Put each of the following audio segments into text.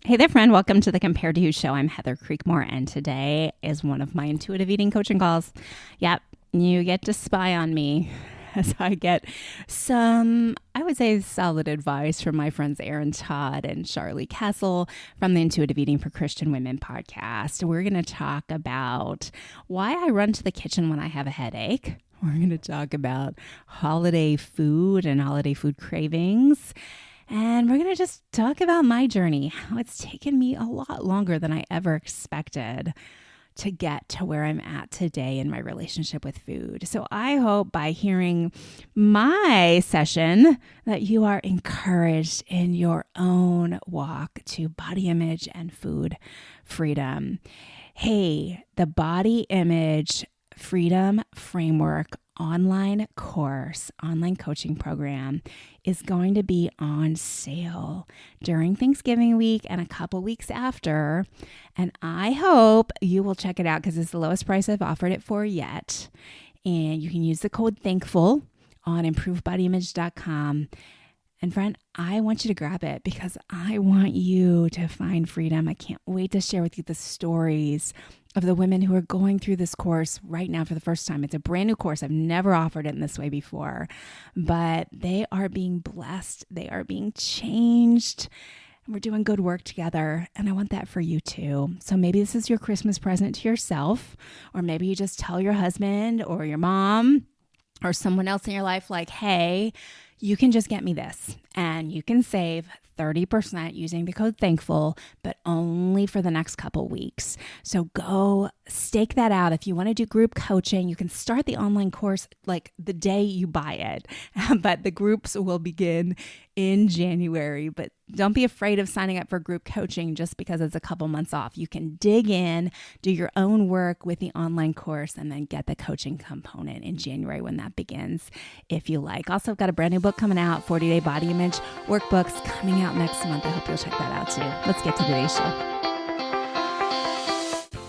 Hey there, friend. Welcome to the Compared to You show. I'm Heather Creekmore, and today is one of my intuitive eating coaching calls. Yep, you get to spy on me as I get some, I would say, solid advice from my friends Erin, Todd, and Char-Lee Cassel from the Intuitive Eating for Christian Women podcast. We're going to talk about why I run to the kitchen when I have a headache. We're going to talk about holiday food and holiday food cravings. And we're going to just talk about my journey, how it's taken me a lot longer than I ever expected to get to where I'm at today in my relationship with food. So I hope by hearing my session that you are encouraged in your own walk to body image and food freedom. Hey, the body image freedom framework online course, online coaching program is going to be on sale during Thanksgiving week and a couple weeks after. And I hope you will check it out because it's the lowest price I've offered it for yet. And you can use the code THANKFUL on improvedbodyimage.com. And friend, I want you to grab it because I want you to find freedom. I can't wait to share with you the stories of the women who are going through this course right now for the first time. It's a brand new course. I've never offered it in this way before, but they are being blessed. They are being changed. And we're doing good work together. And I want that for you too. So maybe this is your Christmas present to yourself, or maybe you just tell your husband or your mom or someone else in your life like, hey, you can just get me this and you can save 30% using the code THANKFUL, but only for the next couple weeks. So go stake that out. If you want to do group coaching, you can start the online course like the day you buy it, but the groups will begin in January. But don't be afraid of signing up for group coaching just because it's a couple months off. You can dig in, do your own work with the online course, and then get the coaching component in January when that begins, if you like. Also, I've got a brand new book coming out, 40-Day Body Image Workbooks coming out next month. I hope you'll check that out too. Let's get to today's show.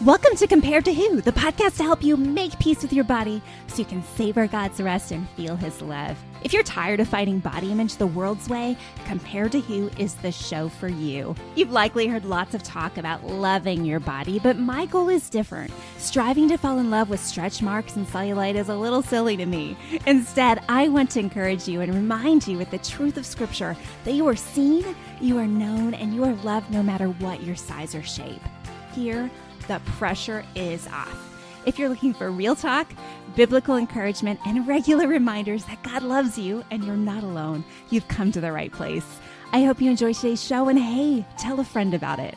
Welcome to Compared to Who, the podcast to help you make peace with your body so you can savor God's rest and feel His love. If you're tired of fighting body image the world's way, Compared to Who is the show for you. You've likely heard lots of talk about loving your body, but my goal is different. Striving to fall in love with stretch marks and cellulite is a little silly to me. Instead, I want to encourage you and remind you with the truth of Scripture that you are seen, you are known, and you are loved no matter what your size or shape. Here, the pressure is off. If you're looking for real talk, biblical encouragement, and regular reminders that God loves you and you're not alone, you've come to the right place. I hope you enjoy today's show, and hey, tell a friend about it.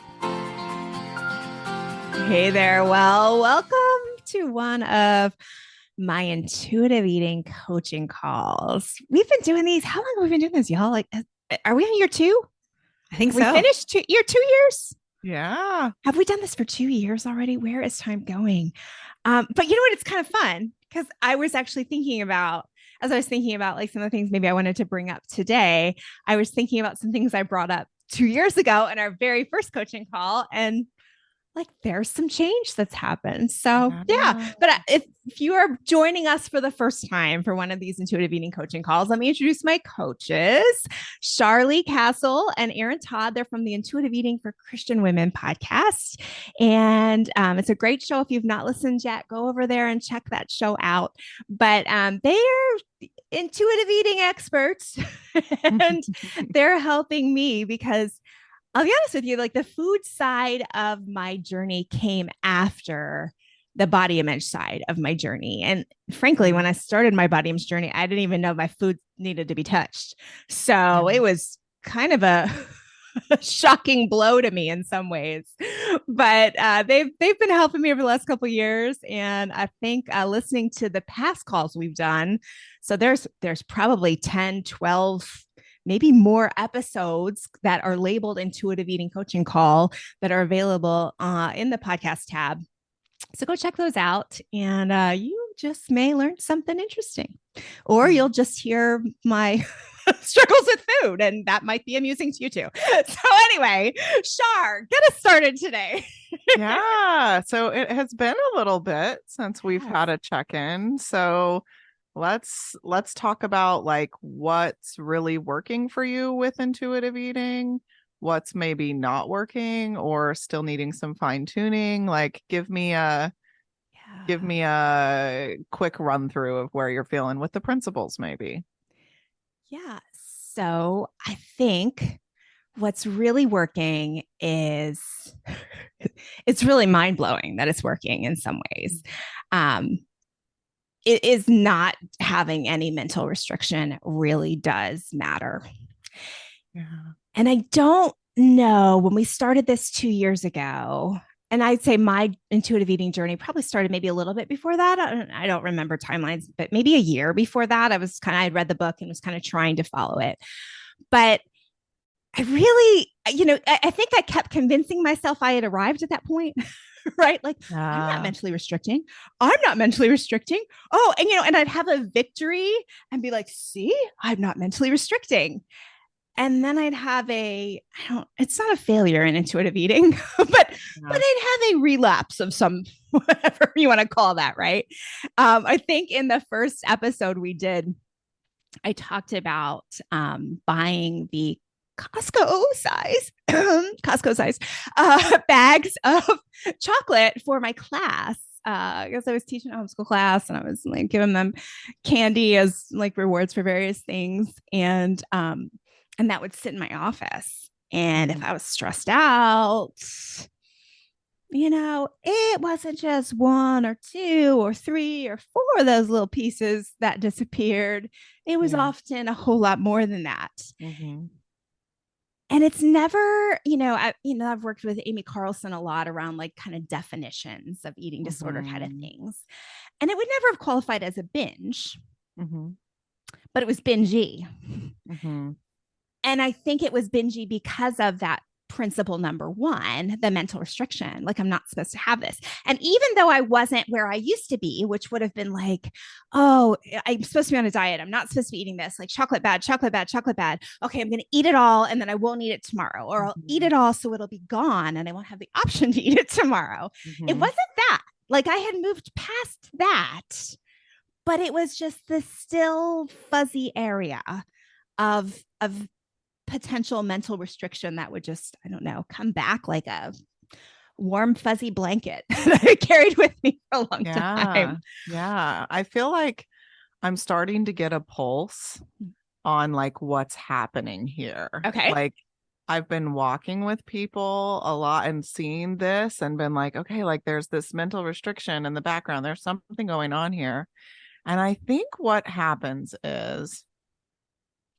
Hey there. Well, welcome to one of my intuitive eating coaching calls. We've been doing these. How long have we been doing this, y'all? Like, are we on year 2? I think we so. finished year 2 years? Yeah. Have we done this for 2 years already? Where is time going? But you know what? It's kind of fun because I was actually thinking about, as I was thinking about like some of the things maybe I wanted to bring up today, I was thinking about some things I brought up 2 years ago in our very first coaching call. And like there's some change that's happened. So yeah, but if you are joining us for the first time for one of these intuitive eating coaching calls, let me introduce my coaches, Char-Lee Cassel and Erin Todd. They're from the Intuitive Eating for Christian Women podcast. And it's a great show. If you've not listened yet, go over there and check that show out. But they are intuitive eating experts and they're helping me because I'll be honest with you, like the food side of my journey came after the body image side of my journey. And frankly, when I started my body image journey, I didn't even know my food needed to be touched. So it was kind of a shocking blow to me in some ways, but they've been helping me over the last couple of years. And I think listening to the past calls we've done, so there's probably 10, 12, maybe more episodes that are labeled intuitive eating coaching call that are available in the podcast tab. So go check those out and you just may learn something interesting, or you'll just hear my struggles with food and that might be amusing to you too. So anyway, Char, get us started today. Yeah. So it has been a little bit since we've had a check-in. So let's talk about like what's really working for you with intuitive eating, what's maybe not working or still needing some fine tuning? Like give Yeah. me a quick run through of where you're feeling with the principles, maybe. Yeah. So I think what's really working is it's really mind blowing that it's working in some ways. Um, it is not having any mental restriction really does matter. Yeah. And I don't know when we started this 2 years ago, and I'd say my intuitive eating journey probably started maybe a little bit before that. I don't remember timelines, but maybe a year before that, I'd read the book and was kind of trying to follow it. But I really, I think I kept convincing myself I had arrived at that point, right? Like, I'm not Yeah. mentally restricting. I'm not mentally restricting. Oh, and I'd have a victory and be like, see, I'm not mentally restricting. And then I'd have it's not a failure in intuitive eating, but Yeah. I'd have a relapse of some, whatever you want to call that, right? I think in the first episode we did, I talked about buying the Costco size bags of chocolate for my class. I guess I was teaching a homeschool class and I was like giving them candy as like rewards for various things. And that would sit in my office. And if Mhm. I was stressed out, it wasn't just one or two or three or four of those little pieces that disappeared. It was Yeah. often a whole lot more than that. Hmm. And it's never, I've worked with Amy Carlson a lot around like kind of definitions of eating disorder kind of Hmm. things. And it would never have qualified as a binge, Hmm. but it was bingey. Hmm. And I think it was bingey because of that principle number one, the mental restriction. Like, I'm not supposed to have this. And even though I wasn't where I used to be, which would have been like, oh, I'm supposed to be on a diet. I'm not supposed to be eating this, like chocolate bad, chocolate bad, chocolate bad. Okay, I'm going to eat it all and then I won't eat it tomorrow. Or I'll eat Hmm. it all so it'll be gone and I won't have the option to eat it tomorrow. It Hmm. wasn't that. Like, I had moved past that, but it was just this still fuzzy area of potential mental restriction that would just, I don't know, come back like a warm, fuzzy blanket that I carried with me for a long Yeah. time. Yeah. I feel like I'm starting to get a pulse on like what's happening here. Okay. Like I've been walking with people a lot and seeing this and been like, okay, like there's this mental restriction in the background. There's something going on here. And I think what happens is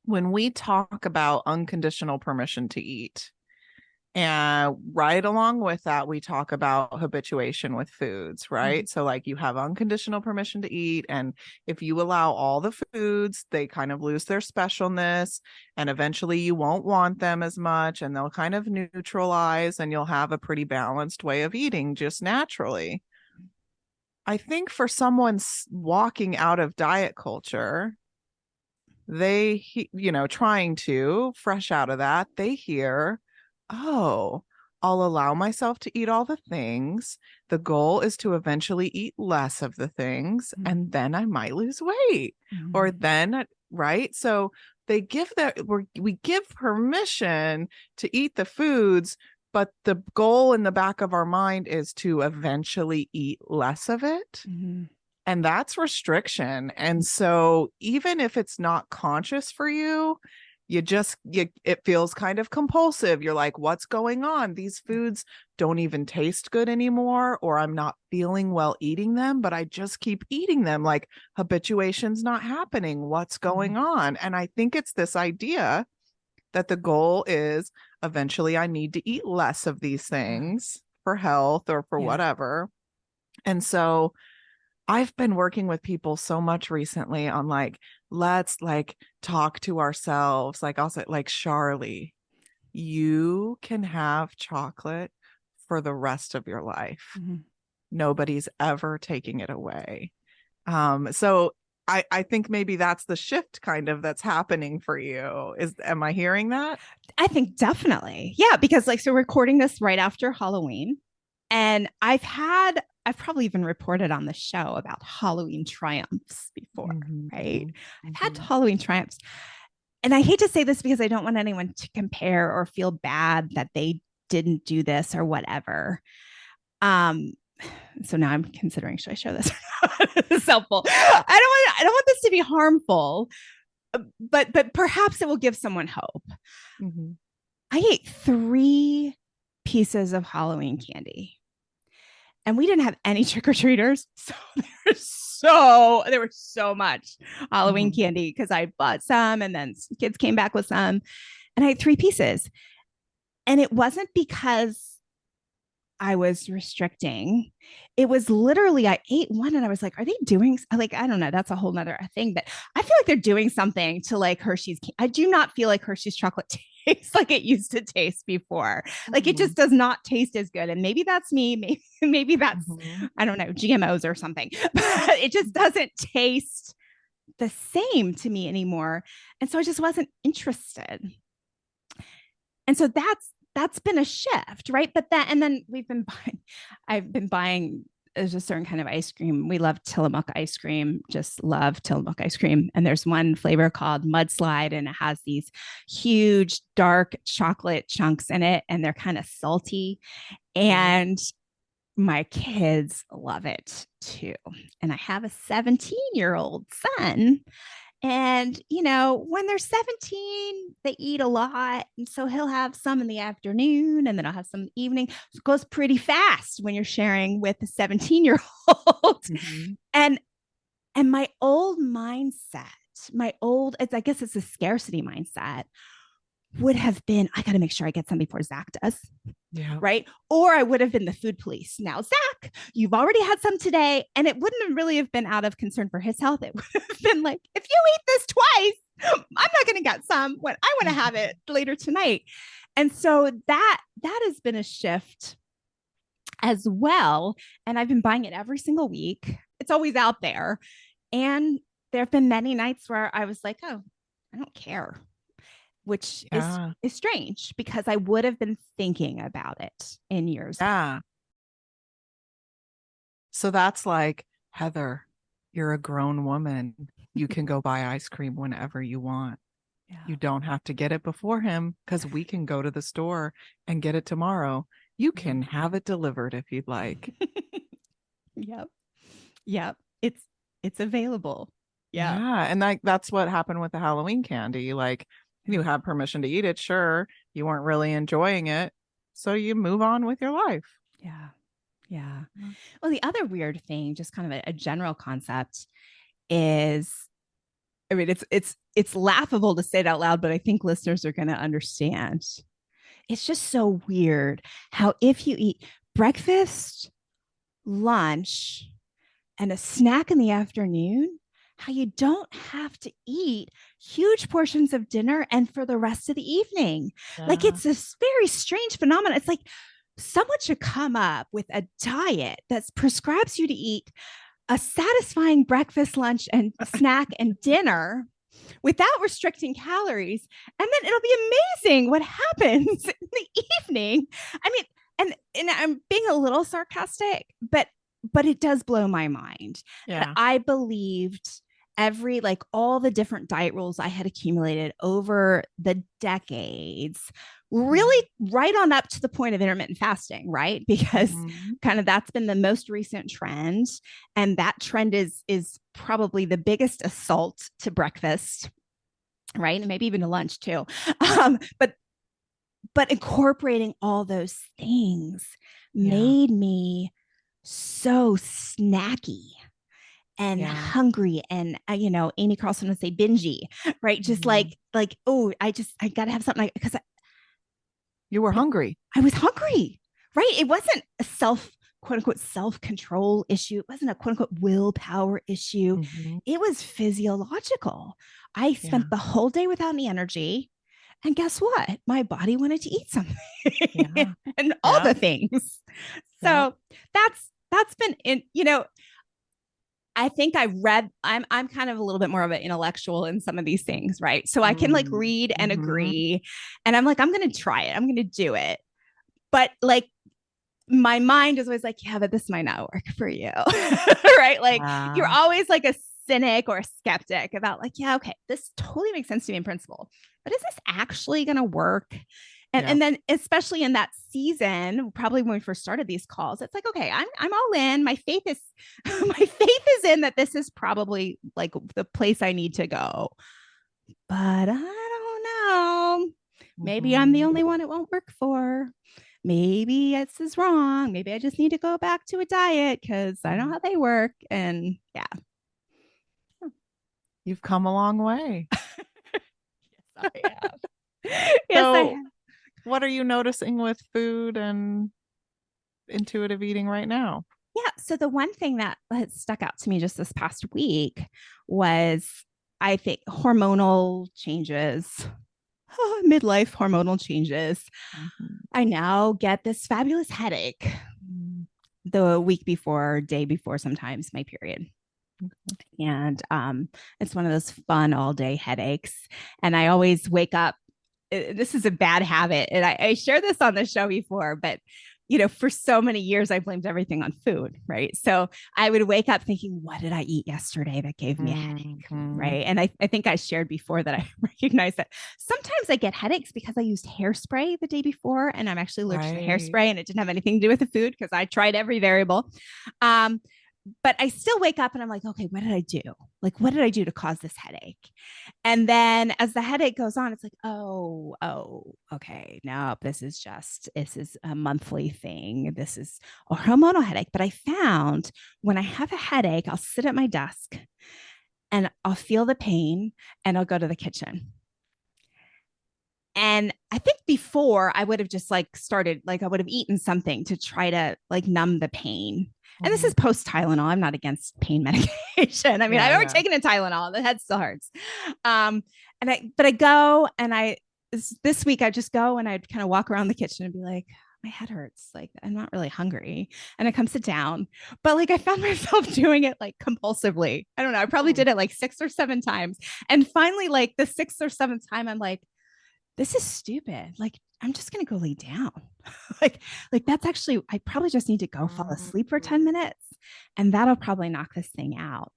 when we talk about unconditional permission to eat, and right along with that, we talk about habituation with foods, Mhm. right? So, like, you have unconditional permission to eat. And if you allow all the foods, they kind of lose their specialness. And eventually, you won't want them as much and they'll kind of neutralize, and you'll have a pretty balanced way of eating just naturally. I think for someone walking out of diet culture, trying to fresh out of that, they hear, oh, I'll allow myself to eat all the things. The goal is to eventually eat less of the things, and then I might lose weight. Or Mhm. then, right? So they give we give permission to eat the foods, but the goal in the back of our mind is to eventually eat less of it, Mhm. and that's restriction. And so even if it's not conscious for you, it feels kind of compulsive. You're like, what's going on? These Yeah. foods don't even taste good anymore, or I'm not feeling well eating them, but I just keep eating them. Like, habituation's not happening. What's Mhm. going on? And I think it's this idea that the goal is eventually I need to eat less of these Yeah. things for health or for Yeah. whatever. And so I've been working with people so much recently on like, let's like talk to ourselves. Like, I'll say, like, Char-Lee, you can have chocolate for the rest of your life. Mhm. Nobody's ever taking it away. So I think maybe that's the shift kind of that's happening for you. Am I hearing that? I think definitely. Yeah, because like, so we're recording this right after Halloween. And I've probably even reported on the show about Halloween triumphs before, right? Mm-hmm. I've had Mm-hmm. Halloween triumphs. and I hate to say this because I don't want anyone to compare or feel bad that they didn't do this or whatever. Um, so now I'm considering, should I show this? It's helpful. I don't want this to be harmful, but perhaps it will give someone hope. Mm-hmm. I ate 3 pieces of Halloween candy. And we didn't have any trick-or-treaters. So there was so much Halloween candy because I bought some and then kids came back with some. And I had 3 pieces. And it wasn't because I was restricting. It was literally, I ate one and I was like, are they doing, like, I don't know. That's a whole nother thing, but I feel like they're doing something to like Hershey's. I do not feel like Hershey's chocolate tastes like it used to taste before. Like it just does not taste as good. And maybe that's me. Maybe that's, I don't know, GMOs or something, but it just doesn't taste the same to me anymore. And so I just wasn't interested. And so that's been a shift, right? But and then I've been buying, there's a certain kind of ice cream. We love Tillamook ice cream, just love Tillamook ice cream. And there's one flavor called Mudslide, and it has these huge dark chocolate chunks in it, and they're kind of salty. And my kids love it too. And I have a 17-year-old son. And, you know, when they're 17, they eat a lot. And so he'll have some in the afternoon and then I'll have some evening. So it goes pretty fast when you're sharing with a 17-year-old. And my old mindset, I guess it's a scarcity mindset, would have been, I got to make sure I get some before Zach does. Yeah. Right. Or I would have been the food police. Now, Zach, you've already had some today. And it wouldn't have really have been out of concern for his health. It would have been like, if you eat this twice, I'm not going to get some when I want to have it later tonight. And so that has been a shift as well. And I've been buying it every single week. It's always out there. And there have been many nights where I was like, oh, I don't care. Which is strange because I would have been thinking about it in years. Yeah. So that's like, Heather, you're a grown woman. You can go buy ice cream whenever you want. Yeah. You don't have to get it before him because we can go to the store and get it tomorrow. You can have it delivered if you'd like. Yep. It's available. Yeah. And that's what happened with the Halloween candy. Like, you have permission to eat it. Sure. You weren't really enjoying it. So you move on with your life. Yeah. Well, the other weird thing, just kind of a general concept is, I mean, it's laughable to say it out loud, but I think listeners are going to understand. It's just so weird how if you eat breakfast, lunch, and a snack in the afternoon, how you don't have to eat huge portions of dinner and for the rest of the evening. Yeah. Like it's this very strange phenomenon. It's like someone should come up with a diet that prescribes you to eat a satisfying breakfast, lunch, and snack and dinner without restricting calories. And then it'll be amazing what happens in the evening. I mean, and I'm being a little sarcastic, but it does blow my mind. Yeah. I believed all the different diet rules I had accumulated over the decades, really right on up to the point of intermittent fasting, right? Because kind of that's been the most recent trend. And that trend is probably the biggest assault to breakfast, right? And maybe even to lunch too. But incorporating all those things made me so snacky and hungry. And, Amy Carlson would say bingy, right? Just like, oh, I got to have something because you were hungry. I was hungry, right? It wasn't a quote unquote self-control issue. It wasn't a quote unquote willpower issue. It was physiological. I spent the whole day without any energy. And guess what? My body wanted to eat something and all the things. So that's been in, I think I'm kind of a little bit more of an intellectual in some of these things, right? So I can like read and agree. And I'm like, I'm going to try it. I'm going to do it. But like my mind is always like, yeah, but this might not work for you. Right? Like you're always like cynic or a skeptic about like, yeah, okay, this totally makes sense to me in principle, but is this actually going to work? Yeah. And then especially in that season, probably when we first started these calls, it's like, okay, I'm all in. My faith is my faith is in that this is probably like the place I need to go. But I don't know. Maybe I'm the Mhm. only one it won't work for. Maybe this is wrong. Maybe I just need to go back to a diet because I know how they work. And yeah. You've come a long way. Yes, I have. Yes, I So, have. what are you noticing with food and intuitive eating right now? Yeah. So the one thing that stuck out to me just this past week was, I think, hormonal changes, midlife hormonal changes. Mhm. I now get this fabulous headache the week before, day before, sometimes my period. And it's one of those fun all day headaches. And I always wake up. This is a bad habit. And I share this on the show before, but for so many years, I blamed everything on food, right? So I would wake up thinking, what did I eat yesterday that gave me a headache? Mhm. Right. And I think I shared before that I recognize that sometimes I get headaches because I used hairspray the day before and I'm actually allergic to Right. hairspray and it didn't have anything to do with the food because I tried every variable. Um, but I still wake up and I'm like, okay, what did I do? Like, what did I do to cause this headache? And then as the headache goes on, it's like, okay, no, this is a monthly thing. This is a hormonal headache. But I found when I have a headache, I'll sit at my desk and I'll feel the pain and I'll go to the kitchen. And I think before I would have just like started, like I would have eaten something to try to like numb the pain. And this is Mhm. post Tylenol. I'm not against pain medication. I mean, I've Yeah, already yeah. taken a Tylenol. The head still hurts. But I go and this week I just go and I'd kind of walk around the kitchen and be like, my head hurts. Like I'm not really hungry. And I come sit down. But like I found myself doing it like compulsively. I don't know. I probably Hmm. did it like 6 or 7 times. And finally, like the sixth or seventh time, I'm like, this is stupid. Like, I'm just gonna go lay down. like, like that's actually, I probably just need to go fall asleep for 10 minutes and that'll probably knock this thing out.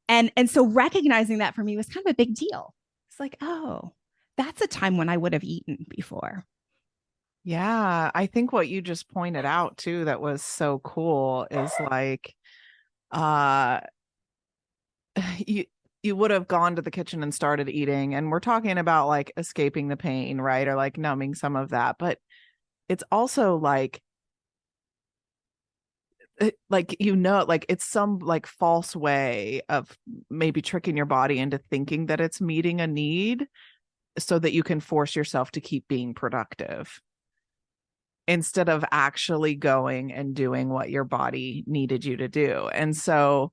And so recognizing that for me was kind of a big deal. It's like, oh, that's a time when I would have eaten before. Yeah, I think what you just pointed out too that was so cool is like uh you you would have gone to the kitchen and started eating, and we're talking about like escaping the pain, right? Or like numbing some of that, but it's also like like it's some like false way of maybe tricking your body into thinking that it's meeting a need so that you can force yourself to keep being productive instead of actually going and doing what your body needed you to do. And so,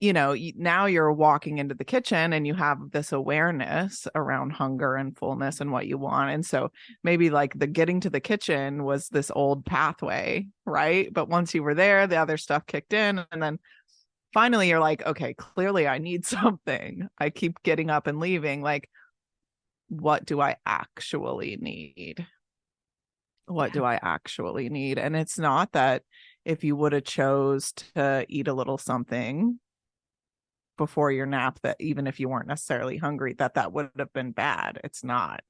now you're walking into the kitchen and you have this awareness around hunger and fullness and what you want. And so maybe like the getting to the kitchen was this old pathway, right? But once you were there, the other stuff kicked in. And then finally you're like, okay, clearly I need something. I keep getting up and leaving. Like, what do I actually need? What Yeah. do I actually need? And it's not that if you would have chose to eat a little something before your nap, that even if you weren't necessarily hungry, that would have been bad. It's not.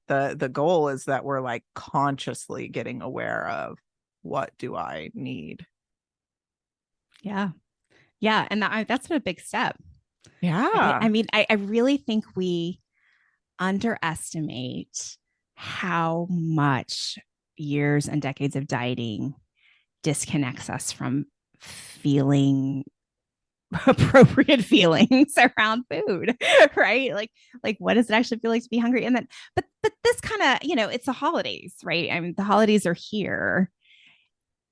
The goal is that we're like consciously getting aware of what do I need. Yeah. Yeah. And that's a big step. Right? Yeah. I mean, I really think we underestimate how much years and decades of dieting disconnects us from feeling appropriate feelings around food, right? Like what does it actually feel like to be hungry? And then but this kind of, it's the holidays, right? I mean, the holidays are here.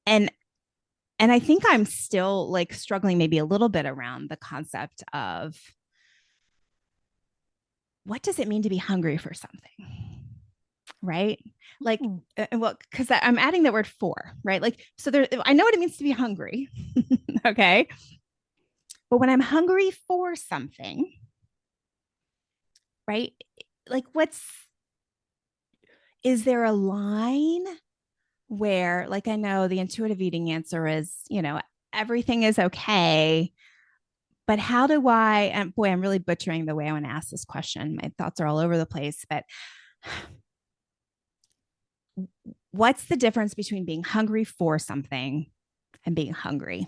And and I think I'm still like struggling maybe a little bit around the concept of what does it mean to be hungry for something? Right? Like, Mm. well, because I'm adding the word for, right? Like, so there, I know what it means to be hungry. Okay. But when I'm hungry for something, right? Like, is there a line where, like, I know the intuitive eating answer is, everything is okay, But how do I, and boy, I'm really butchering the way I want to ask this question. My thoughts are all over the place, but what's the difference between being hungry for something and being hungry?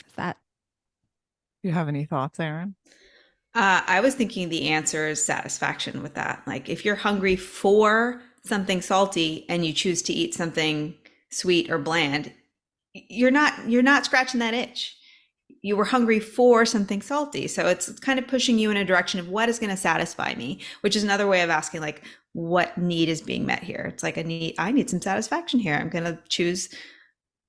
Is that Do you have any thoughts, Erin? I was thinking the answer is satisfaction with that. Like if you're hungry for something salty and you choose to eat something sweet or bland, you're not scratching that itch. You were hungry for something salty. So it's kind of pushing you in a direction of what is going to satisfy me, which is another way of asking like what need is being met here. It's like I need some satisfaction here. I'm going to choose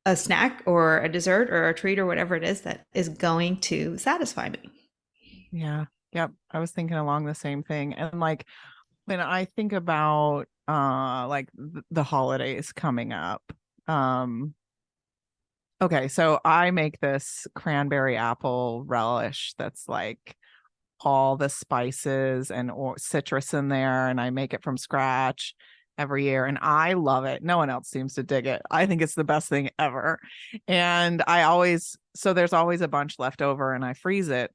a snack or a dessert or a treat or whatever it is that is going to satisfy me. Yeah. Yep. I was thinking along the same thing. And like when I think about like the holidays coming up, um okay, so I make this cranberry apple relish that's like all the spices and or citrus in there, and I make it from scratch every year, and I love it. No one else seems to dig it. I think it's the best thing ever. And I always, so there's always a bunch left over and I freeze it.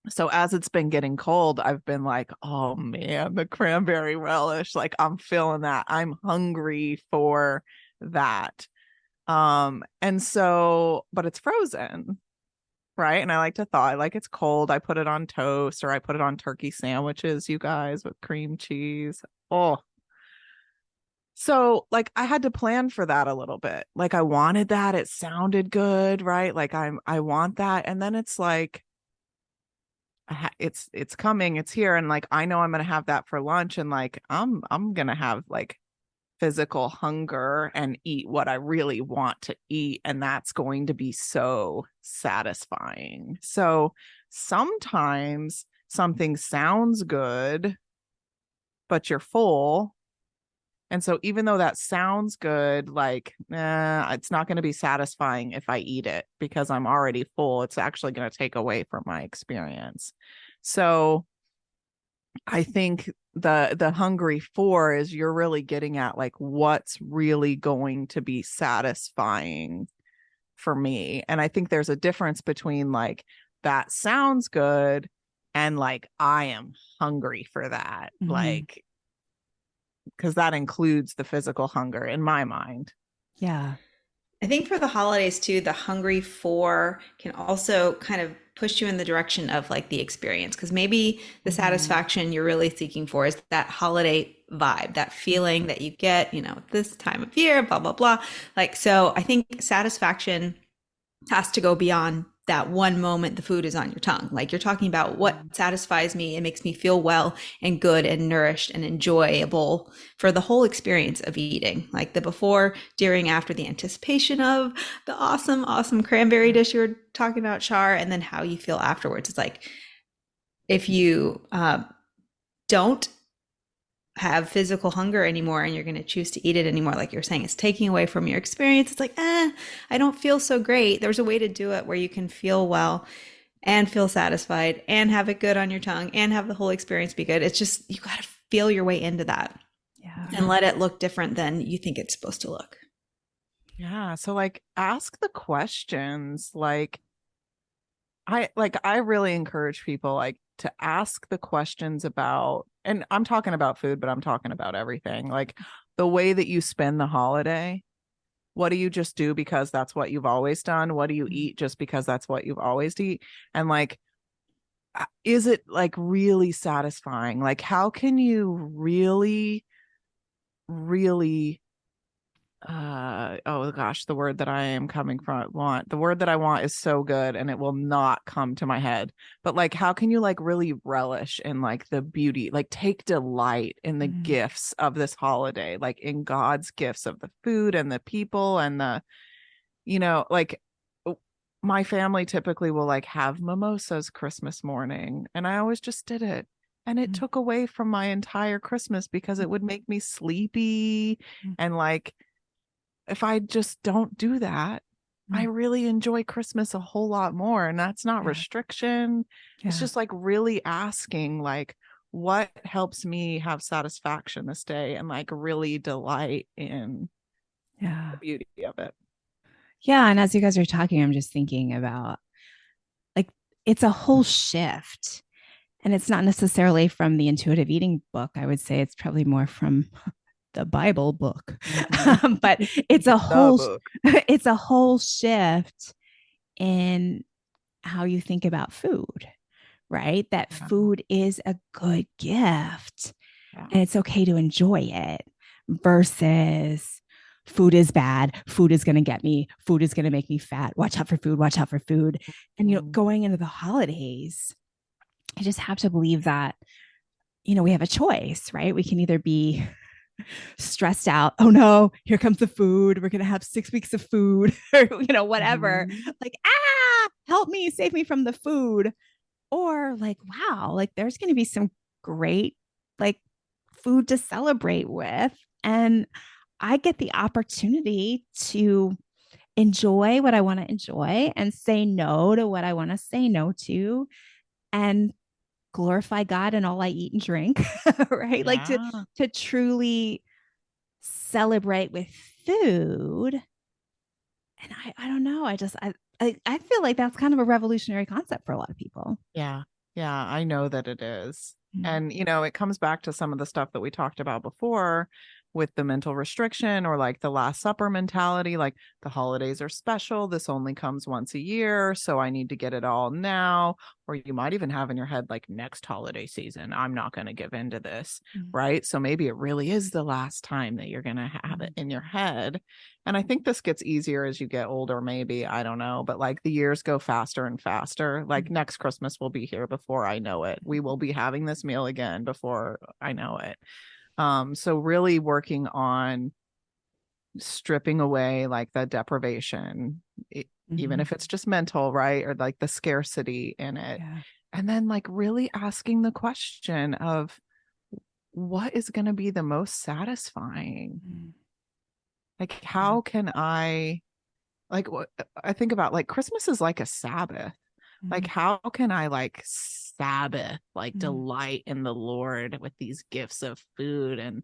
So as it's been getting cold, I've been like, oh man, the cranberry relish, like I'm feeling that. I'm hungry for that. And so, but it's frozen, right? And I like to thaw. I like it's cold. I put it on toast or I put it on turkey sandwiches, you guys, with cream cheese. Oh, so like I had to plan for that a little bit. Like I wanted that. It sounded good, right? Like I want that. And then it's like it's coming, it's here, and like I know I'm gonna have that for lunch, and like I'm gonna have like physical hunger and eat what I really want to eat. And that's going to be so satisfying. So sometimes something sounds good, but you're full. And so even though that sounds good, like, it's not going to be satisfying if I eat it because I'm already full. It's actually going to take away from my experience. So I think the hungry for is you're really getting at like what's really going to be satisfying for me. And I think there's a difference between like that sounds good and like I am hungry for that. mm-hmm. Like because that includes the physical hunger in my mind. Yeah. I think for the holidays too, the hungry for can also kind of push you in the direction of like the experience. Because maybe the Mm-hmm. satisfaction you're really seeking for is that holiday vibe, that feeling that you get, this time of year, blah, blah, blah. Like, so I think satisfaction has to go beyond that one moment the food is on your tongue. Like you're talking about what satisfies me and makes me feel well and good and nourished and enjoyable for the whole experience of eating. Like the before, during, after, the anticipation of the awesome, awesome cranberry dish you were talking about, Char, and then how you feel afterwards. It's like if you don't have physical hunger anymore and you're going to choose to eat it anymore, like you're saying, it's taking away from your experience. It's like, I don't feel so great. There's a way to do it where you can feel well and feel satisfied and have it good on your tongue and have the whole experience be good. It's just, you got to feel your way into that Yeah. and let it look different than you think it's supposed to look. Yeah. So like ask the questions. I really encourage people like to ask the questions about, and I'm talking about food, but I'm talking about everything. Like the way that you spend the holiday. What do you just do because that's what you've always done? What do you eat just because that's what you've always eat? And like, is it like really satisfying? Like, how can you really, really oh gosh, the word that I am coming from want the word that I want is so good and it will not come to my head. But like how can you like really relish in like the beauty, like take delight in the Mm-hmm. gifts of this holiday, like in God's gifts of the food and the people and the, like my family typically will like have mimosas Christmas morning and I always just did it. And it took away from my entire Christmas because it would make me sleepy and like if I just don't do that, I really enjoy Christmas a whole lot more. And that's not Yeah. restriction. It's Yeah. just like really asking, like, what helps me have satisfaction this day and like really delight in Yeah. the beauty of it. Yeah. And as you guys are talking, I'm just thinking about like it's a whole shift. And it's not necessarily from the intuitive eating book. I would say it's probably more from the Bible book. Mhm. But it's a The whole book. it's a whole shift in how you think about food, right? That Yeah. food is a good gift Yeah. and it's okay to enjoy it versus food is bad. Food is going to get me. Food is going to make me fat. Watch out for food. Watch out for food. And, Mm. going into the holidays, I just have to believe that, we have a choice, right? We can either be stressed out. Oh no, here comes the food. We're going to have 6 weeks of food or, whatever. Mhm. Like, help me, save me from the food. Or like, wow, like there's going to be some great, like, food to celebrate with. And I get the opportunity to enjoy what I want to enjoy and say no to what I want to say no to and glorify God in all I eat and drink, right? Like to Yeah. truly celebrate with food. And I don't know. I feel like that's kind of a revolutionary concept for a lot of people. Yeah. Yeah. I know that it is. Mm. And, it comes back to some of the stuff that we talked about before with the mental restriction or like the Last Supper mentality. Like the holidays are special. This only comes once a year. So I need to get it all now. Or you might even have in your head, like next holiday season, I'm not going to give in to this. Mm. Right. So maybe it really is the last time that you're going to have it in your head. And I think this gets easier as you get older, maybe. I don't know. But like the years go faster and faster. Like next Christmas will be here before I know it. We will be having this meal again before I know it. So really working on stripping away like the deprivation, even if it's just mental, right? Or like the scarcity in it. Yeah. And then like really asking the question of what is going to be the most satisfying? Mm. Like, Yeah. how can I, like, what I think about, like, Christmas is like a Sabbath. Like, Mm. how can I, like, Sabbath, like, Mm. delight in the Lord with these gifts of food? And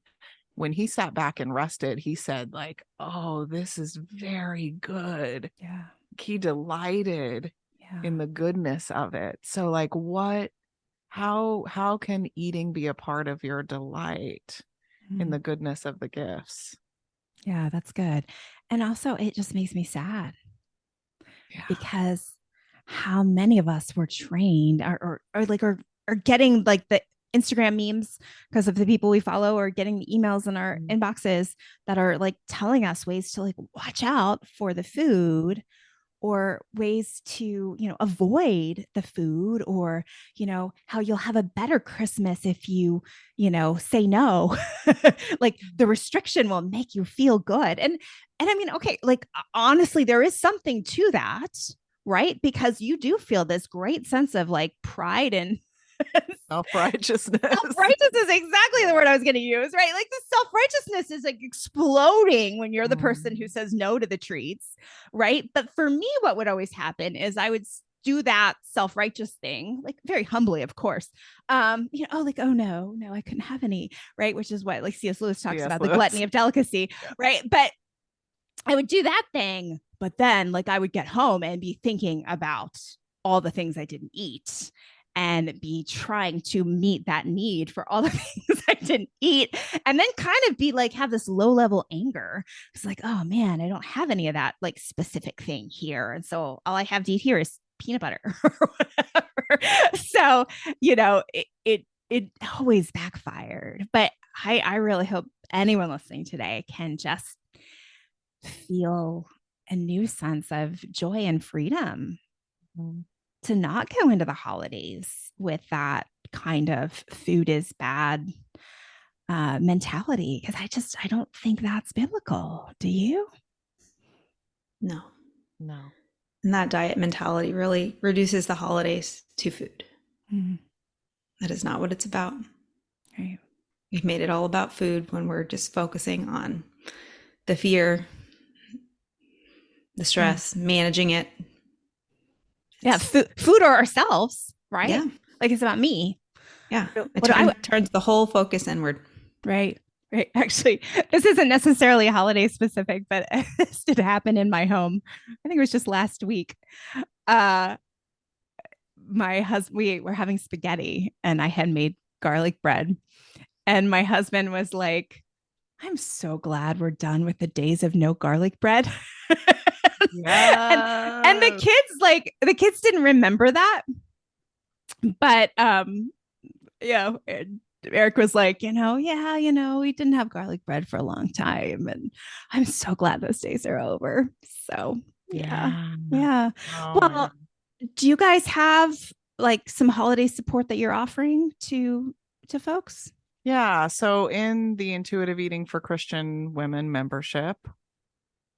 when he sat back and rested, he said, like, oh, this is very good. Yeah. He delighted Yeah. in the goodness of it. So, like, how can eating be a part of your delight in Mm. the goodness of the gifts? Yeah, that's good. And also, it just makes me sad Yeah. because how many of us were trained or getting like the Instagram memes because of the people we follow or getting the emails in our Mm. inboxes that are like telling us ways to like watch out for the food or ways to, avoid the food or, how you'll have a better Christmas if you, say no. Like the restriction will make you feel good. And I mean, okay, like honestly, there is something to that, right? Because you do feel this great sense of like pride and Self-righteousness. self-righteousness is exactly the word I was going to use, right? Like the self-righteousness is like exploding when you're the person who Mm. says no to the treats, right? But for me, what would always happen is I would do that self-righteous thing, like very humbly, of course. Like, oh no, I couldn't have any, right? Which is what like C.S. Lewis talks C.S. about, the Lewis. gluttony of delicacy, Yeah. right? But I would do that thing, but then like I would get home and be thinking about all the things I didn't eat and be trying to meet that need for all the things I didn't eat. And then kind of be like, have this low level anger. It's like, oh man, I don't have any of that like specific thing here. And so all I have to eat here is peanut butter or whatever. So, it always backfired. But I really hope anyone listening today can just feel a new sense of joy and freedom Mm. to not go into the holidays with that kind of food is bad mentality. Because I don't think that's biblical. Do you? No. No. And that diet mentality really reduces the holidays to food. Mm. That is not what it's about. Right. We've made it all about food when we're just focusing on the fear, the stress, managing it. Yeah, food or ourselves, right? Yeah. Like it's about me. Yeah. It What do I turns the whole focus inward. right? Right. Actually, this isn't necessarily holiday specific, but this did happen in my home. I think it was just last week. Uh, my husband, we were having spaghetti and I had made garlic bread. And my husband was like, I'm so glad we're done with the days of no garlic bread. and and Yeah. the kids didn't remember that. But yeah, Eric was like, yeah, we didn't have garlic bread for a long time. And I'm so glad those days are over. So yeah. Yeah. Yeah. Oh my Well, God. do you guys have like some holiday support that you're offering to folks? Yeah. So in the Intuitive Eating for Christian Women membership,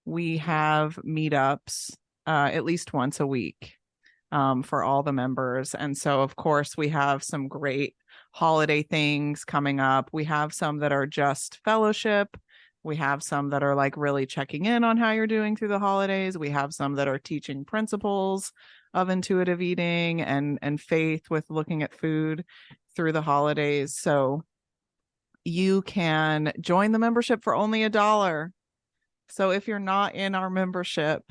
we have meetups at least once a week for all the members. And so, of course, we have some great holiday things coming up. We have some that are just fellowship. We have some that are like really checking in on how you're doing through the holidays. We have some that are teaching principles of intuitive eating and faith with looking at food through the holidays. So you can join the membership for only $1. So if you're not in our membership,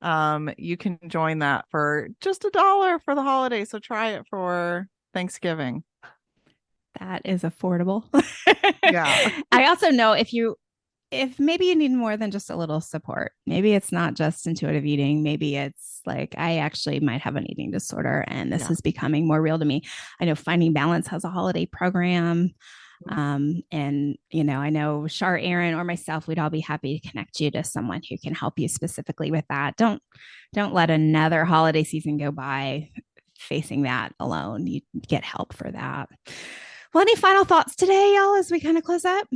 you can join that for just $1 for the holiday. So try it for Thanksgiving. That is affordable. Yeah. I also know if maybe you need more than just a little support, maybe it's not just intuitive eating. Maybe it's like, I actually might have an eating disorder and this Yeah. is becoming more real to me. I know Finding Balance has a holiday program. And I know Char, Erin, or myself, we'd all be happy to connect you to someone who can help you specifically with that. Don't let another holiday season go by facing that alone. You get help for that. Well, any final thoughts today, y'all, as we kind of close up?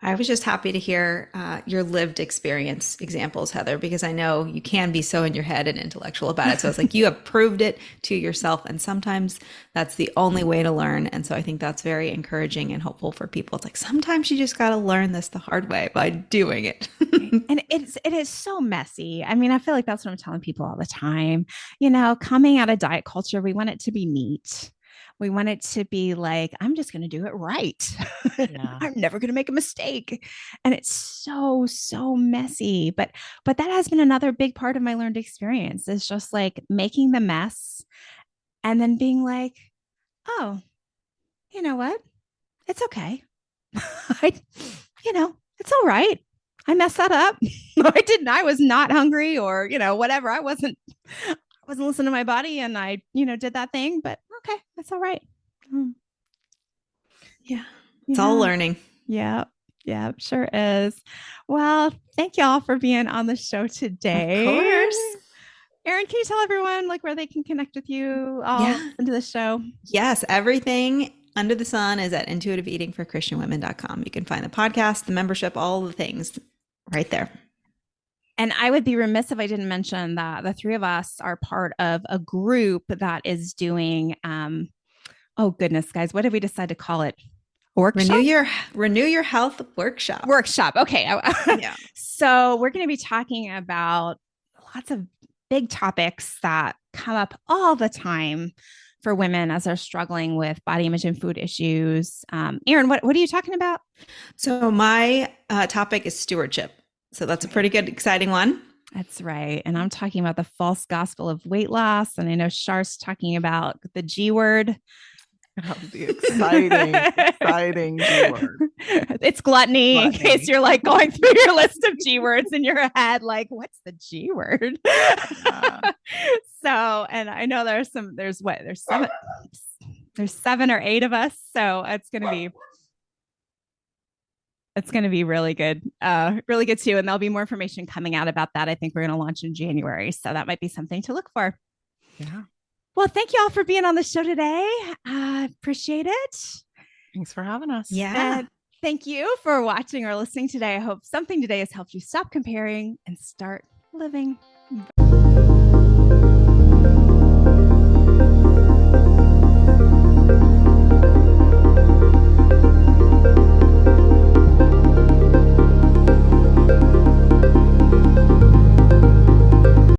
I was just happy to hear your lived experience examples, Heather, because I know you can be so in your head and intellectual about it. So it's like you have proved it to yourself. And sometimes that's the only way to learn. And so I think that's very encouraging and hopeful for people. It's like sometimes you just got to learn this the hard way by doing it. And it is so messy. I mean, I feel like that's what I'm telling people all the time. Coming out of diet culture, we want it to be neat. We want it to be like, I'm just going to do it right. Yeah. I'm never going to make a mistake. And it's so messy. But that has been another big part of my learned experience is just like making the mess and then being like, oh, you know what? It's okay. I, it's all right. I messed that up. I didn't. I was not hungry or, whatever. I wasn't listening to my body and I, did that thing, but okay, that's all right. Yeah. It's all learning. Yeah. Yeah, sure is. Well, thank y'all for being on the show today. Of course. Erin, can you tell everyone like where they can connect with you all Yeah. into the show? Yes. Everything under the sun is at intuitiveeatingforchristianwomen.com. You can find the podcast, the membership, all the things right there. And I would be remiss if I didn't mention that the three of us are part of a group that is doing, oh goodness, guys, what did we decide to call it? Workshop? Renew your health workshop. Okay. Yeah. So we're going to be talking about lots of big topics that come up all the time for women as they're struggling with body image and food issues. Erin, what are you talking about? So my topic is stewardship. So that's a pretty good, exciting one. That's right. And I'm talking about the false gospel of weight loss. And I know Char's talking about the G word. The exciting G word. It's gluttony, in case you're like going through your list of G words in your head, like, what's the G word? Yeah. So, and I know there's 7 or 8 of us. So it's going to be really good too. And there'll be more information coming out about that. I think we're going to launch in January. So that might be something to look for. Yeah. Well, thank you all for being on the show today. Appreciate it. Thanks for having us. Yeah. And thank you for watching or listening today. I hope something today has helped you stop comparing and start living.